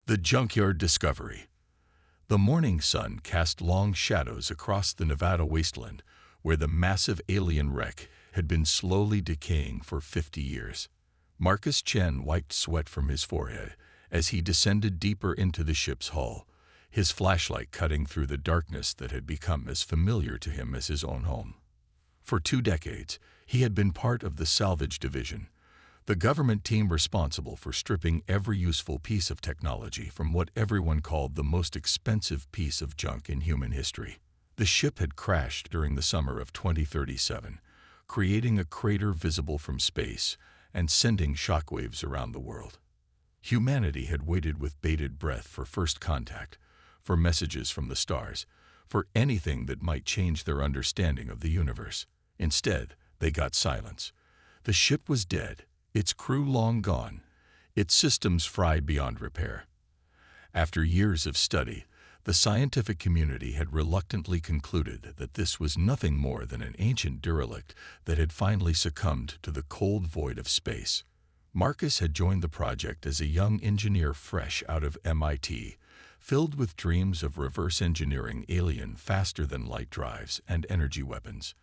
The Junkyard Discovery. The morning sun cast long shadows across the Nevada wasteland, where the massive alien wreck had been slowly decaying for 50 years. Marcus Chen wiped sweat from his forehead as he descended deeper into the ship's hull, his flashlight cutting through the darkness that had become as familiar to him as his own home. For 2 decades, he had been part of the salvage division, the government team responsible for stripping every useful piece of technology from what everyone called the most expensive piece of junk in human history. The ship had crashed during the summer of 2037, creating a crater visible from space and sending shockwaves around the world. Humanity had waited with bated breath for first contact, for messages from the stars, for anything that might change their understanding of the universe. Instead, they got silence. The ship was dead, its crew long gone, its systems fried beyond repair. After years of study, the scientific community had reluctantly concluded that this was nothing more than an ancient derelict that had finally succumbed to the cold void of space. Marcus had joined the project as a young engineer fresh out of MIT, filled with dreams of reverse engineering alien faster-than-light drives and energy weapons.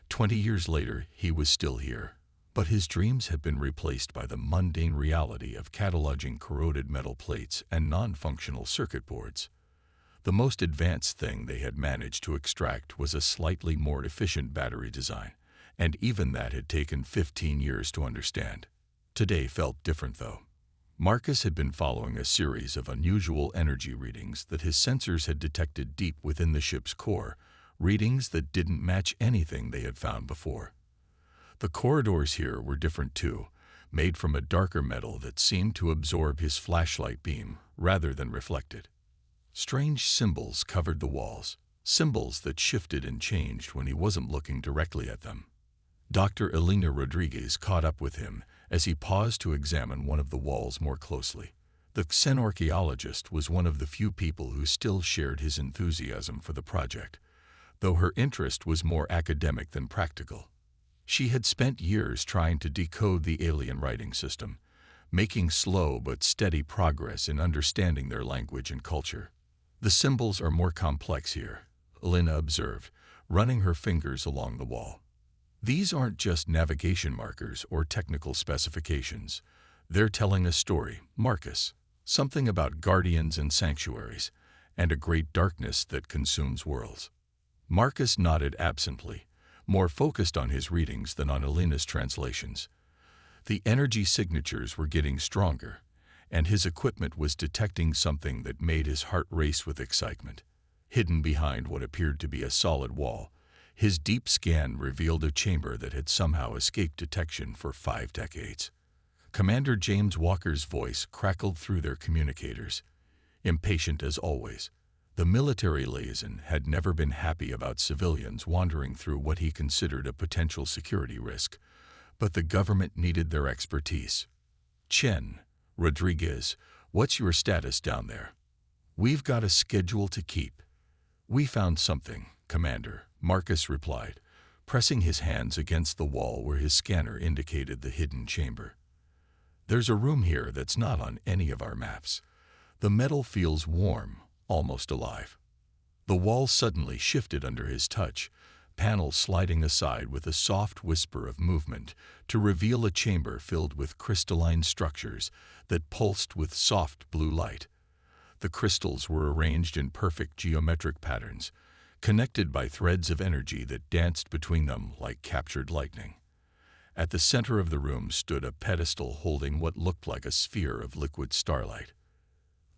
20 years later, he was still here. But his dreams had been replaced by the mundane reality of cataloging corroded metal plates and non-functional circuit boards. The most advanced thing they had managed to extract was a slightly more efficient battery design, and even that had taken 15 years to understand. Today felt different, though. Marcus had been following a series of unusual energy readings that his sensors had detected deep within the ship's core, readings that didn't match anything they had found before. The corridors here were different too, made from a darker metal that seemed to absorb his flashlight beam rather than reflect it. Strange symbols covered the walls, symbols that shifted and changed when he wasn't looking directly at them. Dr. Elena Rodriguez caught up with him as he paused to examine one of the walls more closely. The xenorchaeologist was one of the few people who still shared his enthusiasm for the project, though her interest was more academic than practical. She had spent years trying to decode the alien writing system, making slow but steady progress in understanding their language and culture. The symbols are more complex here, Elena observed, running her fingers along the wall. These aren't just navigation markers or technical specifications. They're telling a story, Marcus, something about guardians and sanctuaries, and a great darkness that consumes worlds. Marcus nodded absently, more focused on his readings than on Elena's translations. The energy signatures were getting stronger, and his equipment was detecting something that made his heart race with excitement. Hidden behind what appeared to be a solid wall, his deep scan revealed a chamber that had somehow escaped detection for 5 decades. Commander James Walker's voice crackled through their communicators, impatient as always. The military liaison had never been happy about civilians wandering through what he considered a potential security risk, but the government needed their expertise. Chen, Rodriguez, what's your status down there? We've got a schedule to keep. We found something, Commander, Marcus replied, pressing his hands against the wall where his scanner indicated the hidden chamber. There's a room here that's not on any of our maps. The metal feels warm, almost alive. The wall suddenly shifted under his touch, panels sliding aside with a soft whisper of movement to reveal a chamber filled with crystalline structures that pulsed with soft blue light. The crystals were arranged in perfect geometric patterns, connected by threads of energy that danced between them like captured lightning. At the center of the room stood a pedestal holding what looked like a sphere of liquid starlight.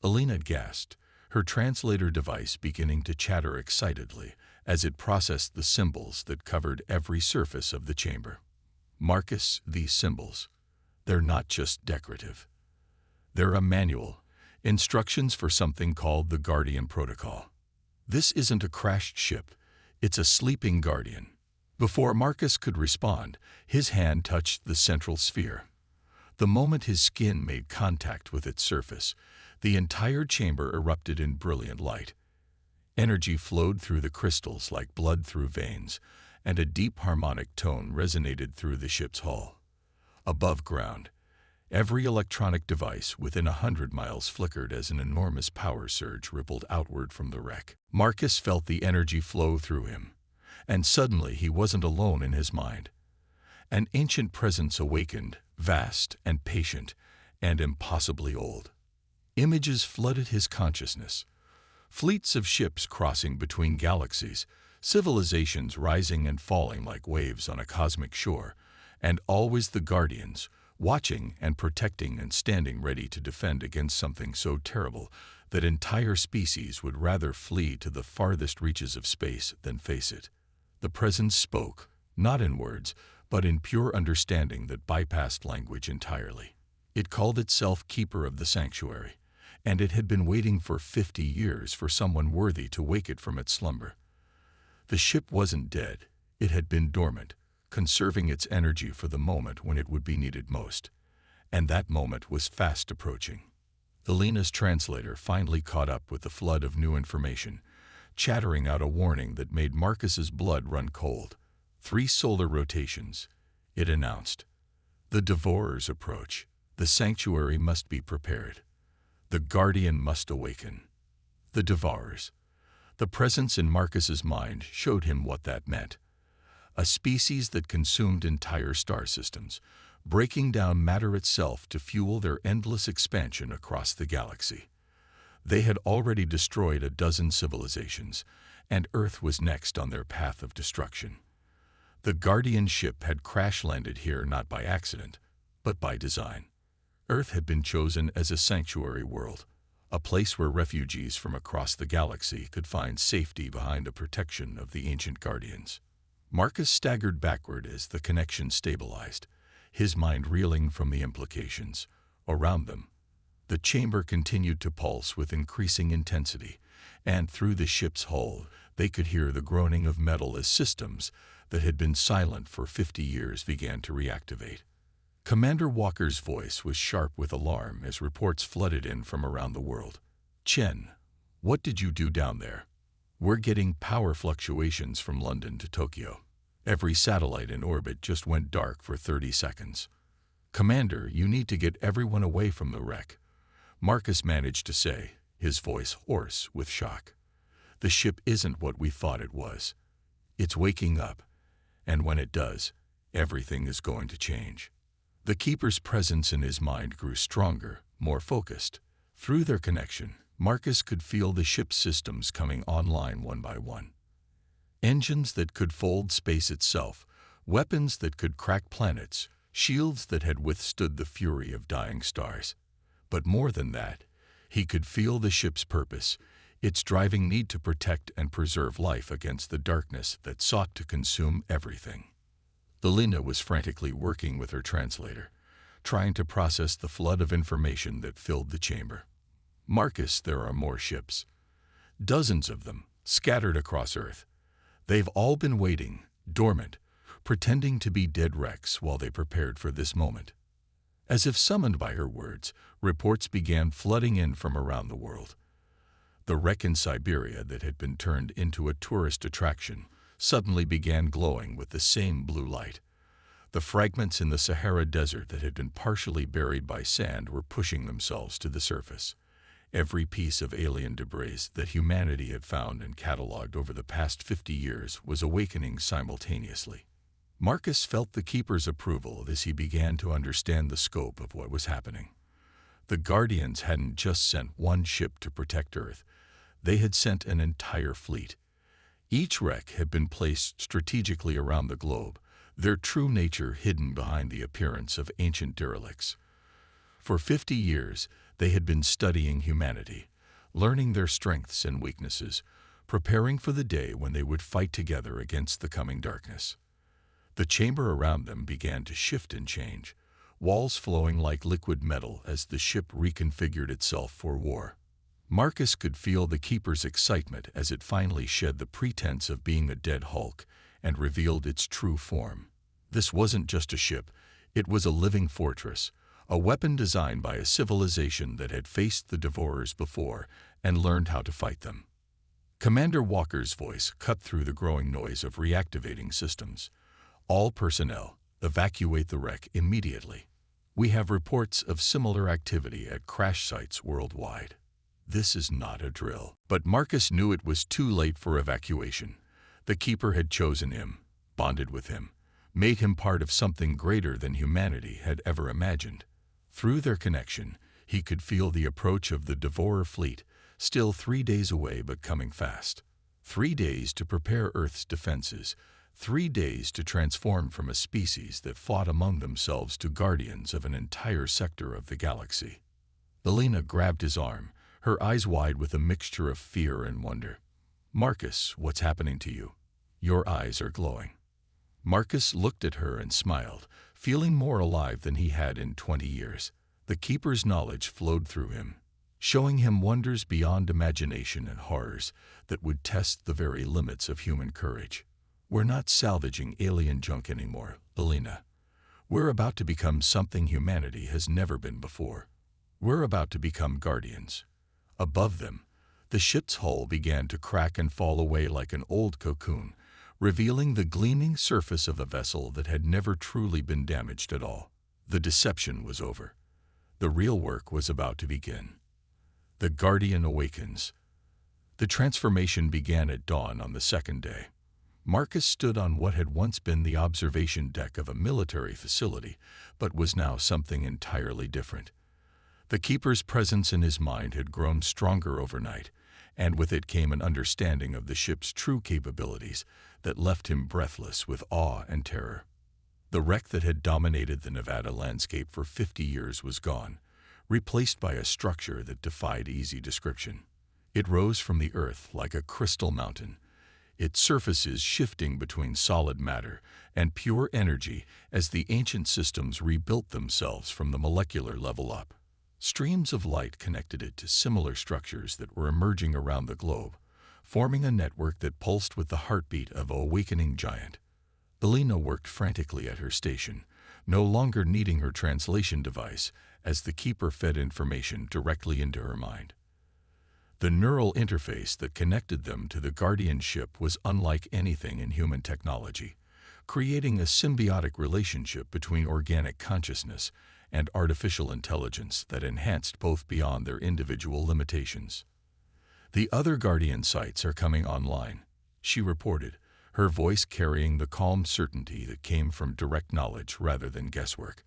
Elena gasped, her translator device beginning to chatter excitedly as it processed the symbols that covered every surface of the chamber. Marcus, these symbols, they're not just decorative. They're a manual, instructions for something called the Guardian Protocol. This isn't a crashed ship, it's a sleeping guardian. Before Marcus could respond, his hand touched the central sphere. The moment his skin made contact with its surface, the entire chamber erupted in brilliant light. Energy flowed through the crystals like blood through veins, and a deep harmonic tone resonated through the ship's hull. Above ground, Every electronic device within 100 miles flickered as an enormous power surge rippled outward from the wreck. Marcus felt the energy flow through him, and suddenly he wasn't alone in his mind. An ancient presence awakened, vast and patient and impossibly old. Images flooded his consciousness. Fleets of ships crossing between galaxies, civilizations rising and falling like waves on a cosmic shore, and always the guardians, watching and protecting and standing ready to defend against something so terrible that entire species would rather flee to the farthest reaches of space than face it. The presence spoke, not in words, but in pure understanding that bypassed language entirely. It called itself Keeper of the Sanctuary, and it had been waiting for 50 years for someone worthy to wake it from its slumber. The ship wasn't dead, it had been dormant, conserving its energy for the moment when it would be needed most. And that moment was fast approaching. Elena's translator finally caught up with the flood of new information, chattering out a warning that made Marcus's blood run cold. 3 solar rotations, it announced. The Devourers approach. The sanctuary must be prepared. The Guardian must awaken. The Devourers. The presence in Marcus's mind showed him what that meant. A species that consumed entire star systems, breaking down matter itself to fuel their endless expansion across the galaxy. They had already destroyed a dozen civilizations, and Earth was next on their path of destruction. The Guardian ship had crash-landed here not by accident, but by design. Earth had been chosen as a sanctuary world, a place where refugees from across the galaxy could find safety behind the protection of the ancient Guardians. Marcus staggered backward as the connection stabilized, his mind reeling from the implications. Around them, the chamber continued to pulse with increasing intensity, and through the ship's hull they could hear the groaning of metal as systems that had been silent for 50 years began to reactivate. Commander Walker's voice was sharp with alarm as reports flooded in from around the world. "Chen, what did you do down there? We're getting power fluctuations from London to Tokyo. Every satellite in orbit just went dark for 30 seconds. Commander, you need to get everyone away from the wreck," Marcus managed to say, his voice hoarse with shock. "The ship isn't what we thought it was. It's waking up, and when it does, everything is going to change." The Keeper's presence in his mind grew stronger, more focused. Through their connection, Marcus could feel the ship's systems coming online one by one. Engines that could fold space itself, weapons that could crack planets, shields that had withstood the fury of dying stars. But more than that, he could feel the ship's purpose, its driving need to protect and preserve life against the darkness that sought to consume everything. Elena was frantically working with her translator, trying to process the flood of information that filled the chamber. "Marcus, there are more ships. Dozens of them, scattered across Earth. They've all been waiting, dormant, pretending to be dead wrecks while they prepared for this moment." As if summoned by her words, reports began flooding in from around the world. The wreck in Siberia that had been turned into a tourist attraction suddenly began glowing with the same blue light. The fragments in the Sahara Desert that had been partially buried by sand were pushing themselves to the surface. Every piece of alien debris that humanity had found and catalogued over the past 50 years was awakening simultaneously. Marcus felt the Keeper's approval as he began to understand the scope of what was happening. The Guardians hadn't just sent one ship to protect Earth. They had sent an entire fleet. Each wreck had been placed strategically around the globe, their true nature hidden behind the appearance of ancient derelicts. For 50 years, they had been studying humanity, learning their strengths and weaknesses, preparing for the day when they would fight together against the coming darkness. The chamber around them began to shift and change, walls flowing like liquid metal as the ship reconfigured itself for war. Marcus could feel the Keeper's excitement as it finally shed the pretense of being a dead hulk and revealed its true form. This wasn't just a ship, it was a living fortress, a weapon designed by a civilization that had faced the Devourers before and learned how to fight them. Commander Walker's voice cut through the growing noise of reactivating systems. "All personnel, evacuate the wreck immediately." We have reports of similar activity at crash sites worldwide. This is not a drill. But Marcus knew it was too late for evacuation. The Keeper had chosen him, bonded with him, made him part of something greater than humanity had ever imagined. Through their connection, he could feel the approach of the Devourer fleet, still 3 days away but coming fast. 3 days to prepare Earth's defenses, 3 days to transform from a species that fought among themselves to guardians of an entire sector of the galaxy. Elena grabbed his arm, her eyes wide with a mixture of fear and wonder. "Marcus, what's happening to you? Your eyes are glowing." Marcus looked at her and smiled, feeling more alive than he had in 20 years. The Keeper's knowledge flowed through him, showing him wonders beyond imagination and horrors that would test the very limits of human courage. "We're not salvaging alien junk anymore, Elena. We're about to become something humanity has never been before. We're about to become guardians." Above them, the ship's hull began to crack and fall away like an old cocoon, revealing the gleaming surface of a vessel that had never truly been damaged at all. The deception was over. The real work was about to begin. The Guardian awakens. The transformation began at dawn on the second day. Marcus stood on what had once been the observation deck of a military facility, but was now something entirely different. The Keeper's presence in his mind had grown stronger overnight, and with it came an understanding of the ship's true capabilities that left him breathless with awe and terror. The wreck that had dominated the Nevada landscape for 50 years was gone, replaced by a structure that defied easy description. It rose from the earth like a crystal mountain, its surfaces shifting between solid matter and pure energy as the ancient systems rebuilt themselves from the molecular level up. Streams of light connected it to similar structures that were emerging around the globe, forming a network that pulsed with the heartbeat of an awakening giant. Elena worked frantically at her station, no longer needing her translation device as the Keeper fed information directly into her mind. The neural interface that connected them to the Guardian ship was unlike anything in human technology, creating a symbiotic relationship between organic consciousness and artificial intelligence that enhanced both beyond their individual limitations. "The other Guardian sites are coming online," she reported, her voice carrying the calm certainty that came from direct knowledge rather than guesswork.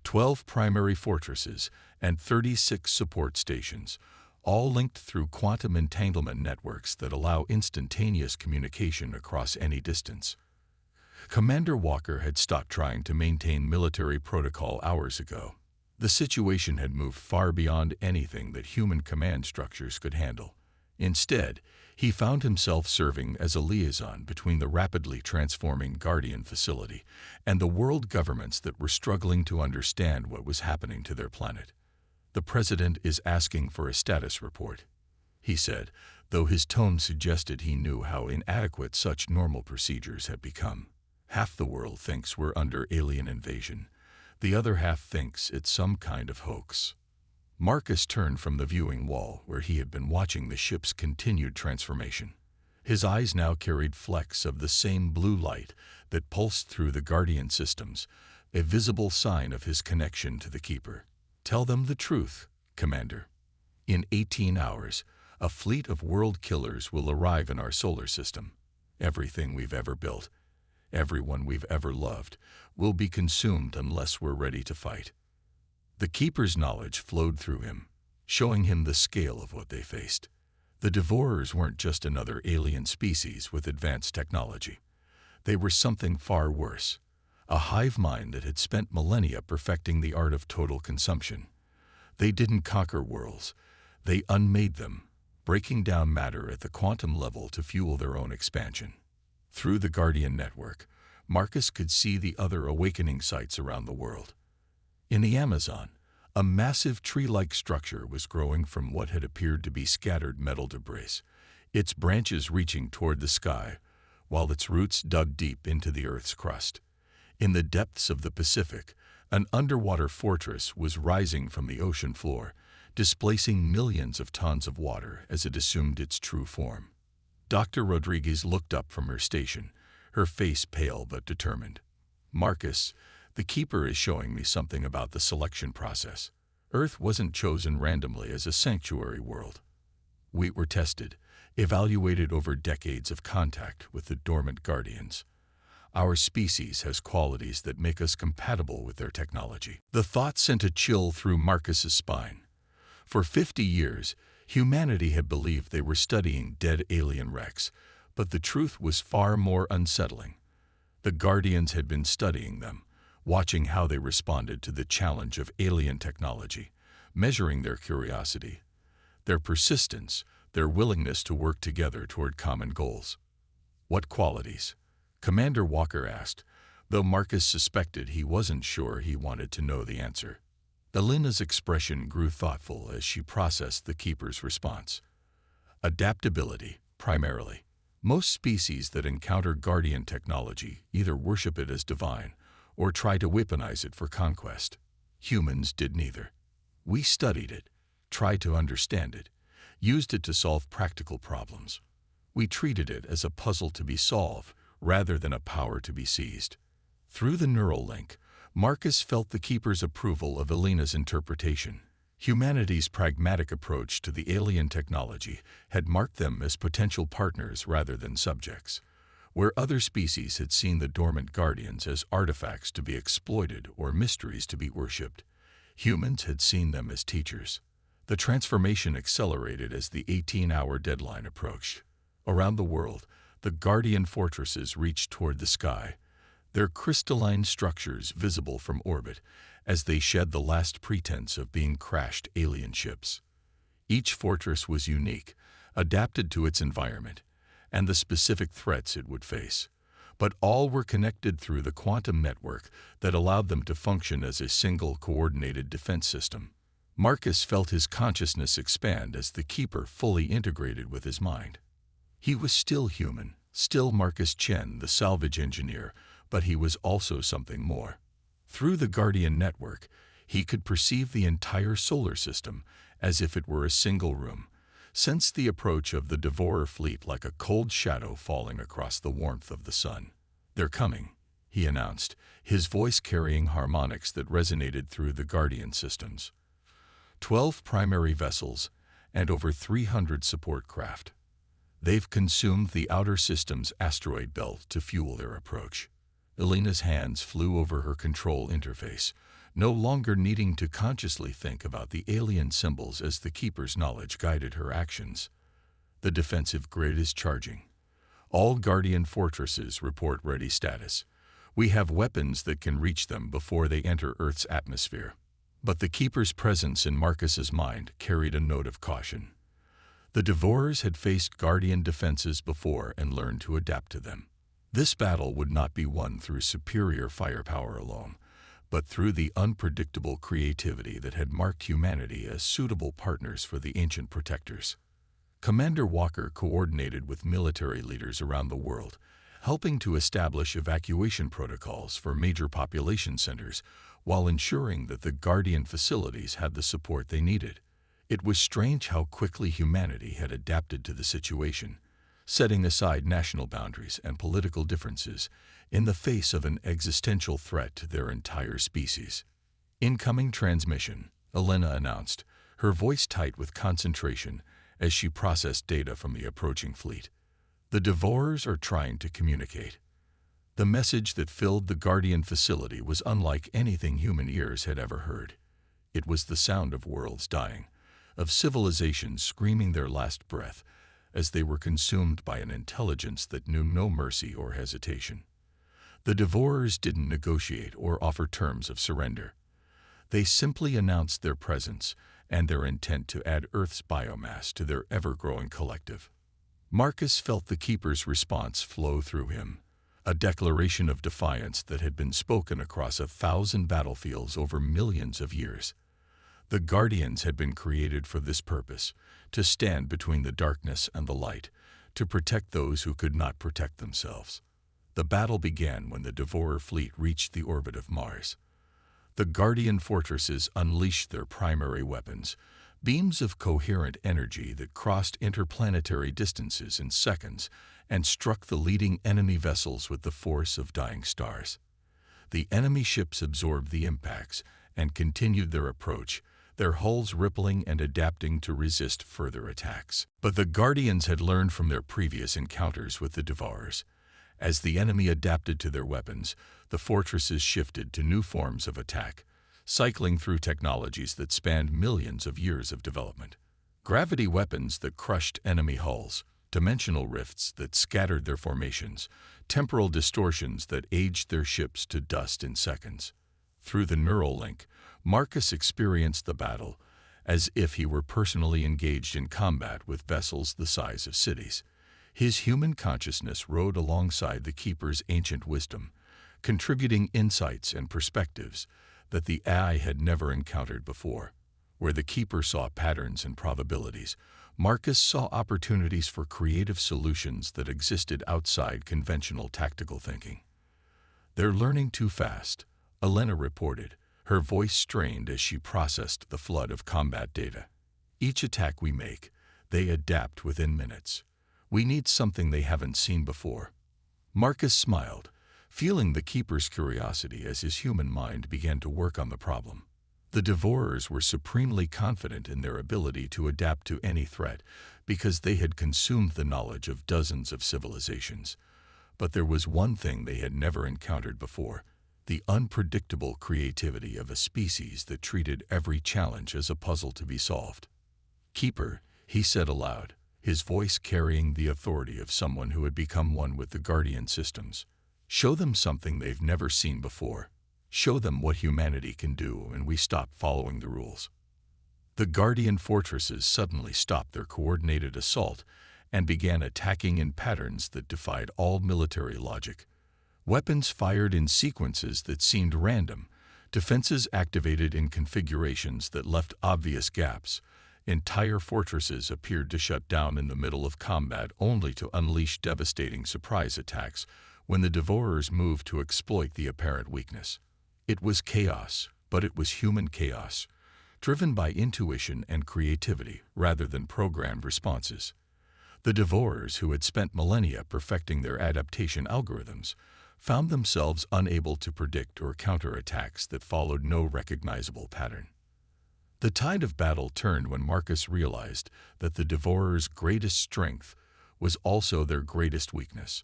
12 primary fortresses and 36 support stations, all linked through quantum entanglement networks that allow instantaneous communication across any distance. Commander Walker had stopped trying to maintain military protocol hours ago. The situation had moved far beyond anything that human command structures could handle. Instead, he found himself serving as a liaison between the rapidly transforming Guardian facility and the world governments that were struggling to understand what was happening to their planet. "The President is asking for a status report," he said, though his tone suggested he knew how inadequate such normal procedures had become. "Half the world thinks we're under alien invasion. The other half thinks it's some kind of hoax." Marcus turned from the viewing wall where he had been watching the ship's continued transformation. His eyes now carried flecks of the same blue light that pulsed through the Guardian systems, a visible sign of his connection to the Keeper. "Tell them the truth, Commander. In 18 hours, a fleet of world killers will arrive in our solar system. Everything we've ever built, everyone we've ever loved, will be consumed unless we're ready to fight." The Keeper's knowledge flowed through him, showing him the scale of what they faced. The Devourers weren't just another alien species with advanced technology. They were something far worse, a hive mind that had spent millennia perfecting the art of total consumption. They didn't conquer worlds, they unmade them, breaking down matter at the quantum level to fuel their own expansion. Through the Guardian network, Marcus could see the other awakening sites around the world. In the Amazon, a massive tree-like structure was growing from what had appeared to be scattered metal debris, its branches reaching toward the sky, while its roots dug deep into the Earth's crust. In the depths of the Pacific, an underwater fortress was rising from the ocean floor, displacing millions of tons of water as it assumed its true form. Dr. Rodriguez looked up from her station, her face pale but determined. "Marcus, The Keeper is showing me something about the selection process. Earth wasn't chosen randomly as a sanctuary world. We were tested, evaluated over decades of contact with the dormant guardians. Our species has qualities that make us compatible with their technology. The thought sent a chill through Marcus's spine. For 50 years, humanity had believed they were studying dead alien wrecks, but the truth was far more unsettling. The Guardians had been studying them, watching how they responded to the challenge of alien technology, measuring their curiosity, their persistence, their willingness to work together toward common goals. What qualities? Commander Walker asked, though Marcus suspected he wasn't sure he wanted to know the answer. Elena's expression grew thoughtful as she processed the Keeper's response. Adaptability, primarily. Most species that encounter Guardian technology either worship it as divine or try to weaponize it for conquest. Humans did neither. We studied it, tried to understand it, used it to solve practical problems. We treated it as a puzzle to be solved rather than a power to be seized. Through the neural link, Marcus felt the Keeper's approval of Elena's interpretation. Humanity's pragmatic approach to the alien technology had marked them as potential partners rather than subjects. Where other species had seen the dormant guardians as artifacts to be exploited or mysteries to be worshipped, humans had seen them as teachers. The transformation accelerated as the 18-hour deadline approached. Around the world, the Guardian fortresses reached toward the sky, their crystalline structures visible from orbit as they shed the last pretense of being crashed alien ships. Each fortress was unique, adapted to its environment and the specific threats it would face, but all were connected through the quantum network that allowed them to function as a single coordinated defense system. Marcus felt his consciousness expand as the Keeper fully integrated with his mind. He was still human, still Marcus Chen, the salvage engineer, but he was also something more. Through the Guardian network, he could perceive the entire solar system as if it were a single room, sense the approach of the Devourer fleet like a cold shadow falling across the warmth of the sun. "They're coming," he announced, his voice carrying harmonics that resonated through the Guardian systems. 12 primary vessels and over 300 support craft. They've consumed the outer system's asteroid belt to fuel their approach. Elena's hands flew over her control interface, no longer needing to consciously think about the alien symbols as the Keeper's knowledge guided her actions. The defensive grid is charging. All Guardian fortresses report ready status. We have weapons that can reach them before they enter Earth's atmosphere. But the Keeper's presence in Marcus's mind carried a note of caution. The Devourers had faced Guardian defenses before and learned to adapt to them. This battle would not be won through superior firepower alone, but through the unpredictable creativity that had marked humanity as suitable partners for the ancient protectors. Commander Walker coordinated with military leaders around the world, helping to establish evacuation protocols for major population centers while ensuring that the Guardian facilities had the support they needed. It was strange how quickly humanity had adapted to the situation, setting aside national boundaries and political differences in the face of an existential threat to their entire species. "Incoming transmission," Elena announced, her voice tight with concentration as she processed data from the approaching fleet. "The Devourers are trying to communicate." The message that filled the Guardian facility was unlike anything human ears had ever heard. It was the sound of worlds dying, of civilizations screaming their last breath as they were consumed by an intelligence that knew no mercy or hesitation. The Devourers didn't negotiate or offer terms of surrender. They simply announced their presence and their intent to add Earth's biomass to their ever-growing collective. Marcus felt the Keeper's response flow through him, a declaration of defiance that had been spoken across 1,000 battlefields over millions of years. The Guardians had been created for this purpose, to stand between the darkness and the light, to protect those who could not protect themselves. The battle began when the Devourer fleet reached the orbit of Mars. The Guardian fortresses unleashed their primary weapons, beams of coherent energy that crossed interplanetary distances in seconds and struck the leading enemy vessels with the force of dying stars. The enemy ships absorbed the impacts and continued their approach, their hulls rippling and adapting to resist further attacks. But the Guardians had learned from their previous encounters with the Devourers. As the enemy adapted to their weapons, the fortresses shifted to new forms of attack, cycling through technologies that spanned millions of years of development. Gravity weapons that crushed enemy hulls, dimensional rifts that scattered their formations, temporal distortions that aged their ships to dust in seconds. Through the neural link, Marcus experienced the battle as if he were personally engaged in combat with vessels the size of cities. His human consciousness rode alongside the Keeper's ancient wisdom, contributing insights and perspectives that the AI had never encountered before. Where the Keeper saw patterns and probabilities, Marcus saw opportunities for creative solutions that existed outside conventional tactical thinking. "They're learning too fast," Elena reported, her voice strained as she processed the flood of combat data. "Each attack we make, they adapt within minutes. We need something they haven't seen before." Marcus smiled, feeling the Keeper's curiosity as his human mind began to work on the problem. The Devourers were supremely confident in their ability to adapt to any threat because they had consumed the knowledge of dozens of civilizations. But there was one thing they had never encountered before: the unpredictable creativity of a species that treated every challenge as a puzzle to be solved. "Keeper," he said aloud, his voice carrying the authority of someone who had become one with the Guardian systems. "Show them something they've never seen before. Show them what humanity can do, and we stop following the rules." The Guardian fortresses suddenly stopped their coordinated assault and began attacking in patterns that defied all military logic. Weapons fired in sequences that seemed random, defenses activated in configurations that left obvious gaps. Entire fortresses appeared to shut down in the middle of combat only to unleash devastating surprise attacks when the Devourers moved to exploit the apparent weakness. It was chaos, but it was human chaos, driven by intuition and creativity rather than programmed responses. The Devourers, who had spent millennia perfecting their adaptation algorithms, found themselves unable to predict or counter attacks that followed no recognizable pattern. The tide of battle turned when Marcus realized that the Devourers' greatest strength was also their greatest weakness.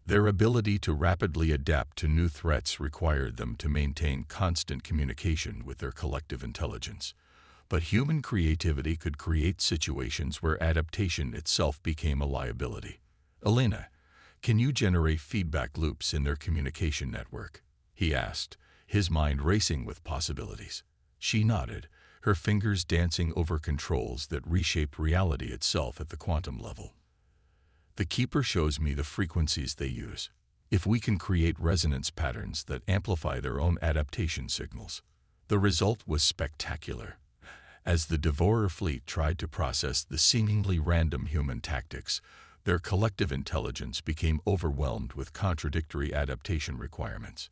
Their ability to rapidly adapt to new threats required them to maintain constant communication with their collective intelligence. But human creativity could create situations where adaptation itself became a liability. "Elena, can you generate feedback loops in their communication network?" he asked, his mind racing with possibilities. She nodded, her fingers dancing over controls that reshaped reality itself at the quantum level. "The Keeper shows me the frequencies they use. If we can create resonance patterns that amplify their own adaptation signals." The result was spectacular. As the Devourer fleet tried to process the seemingly random human tactics, their collective intelligence became overwhelmed with contradictory adaptation requirements.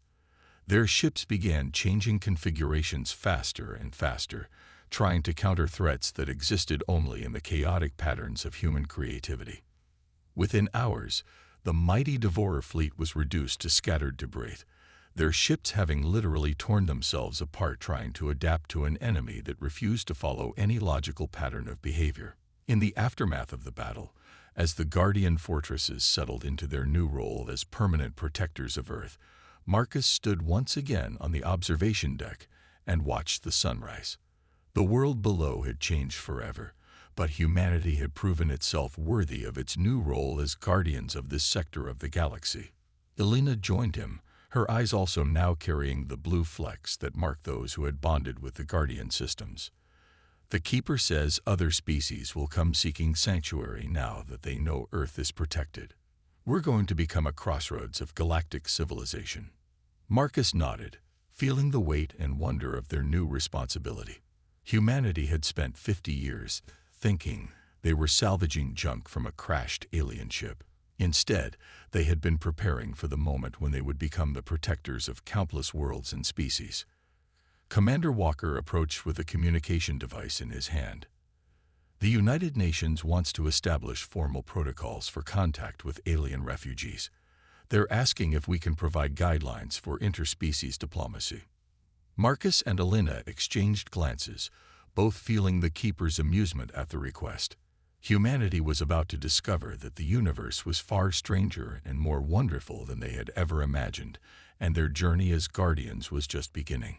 Their ships began changing configurations faster and faster, trying to counter threats that existed only in the chaotic patterns of human creativity. Within hours, the mighty Devourer fleet was reduced to scattered debris, their ships having literally torn themselves apart trying to adapt to an enemy that refused to follow any logical pattern of behavior. In the aftermath of the battle, as the Guardian fortresses settled into their new role as permanent protectors of Earth, Marcus stood once again on the observation deck and watched the sunrise. The world below had changed forever, but humanity had proven itself worthy of its new role as guardians of this sector of the galaxy. Elena joined him, her eyes also now carrying the blue flecks that marked those who had bonded with the Guardian systems. "The Keeper says other species will come seeking sanctuary now that they know Earth is protected. We're going to become a crossroads of galactic civilization." Marcus nodded, feeling the weight and wonder of their new responsibility. Humanity had spent 50 years thinking they were salvaging junk from a crashed alien ship. Instead, they had been preparing for the moment when they would become the protectors of countless worlds and species. Commander Walker approached with a communication device in his hand. "The United Nations wants to establish formal protocols for contact with alien refugees. They're asking if we can provide guidelines for interspecies diplomacy. Marcus and Alina exchanged glances, both feeling the Keeper's amusement at the request. Humanity was about to discover that the universe was far stranger and more wonderful than they had ever imagined, and their journey as guardians was just beginning.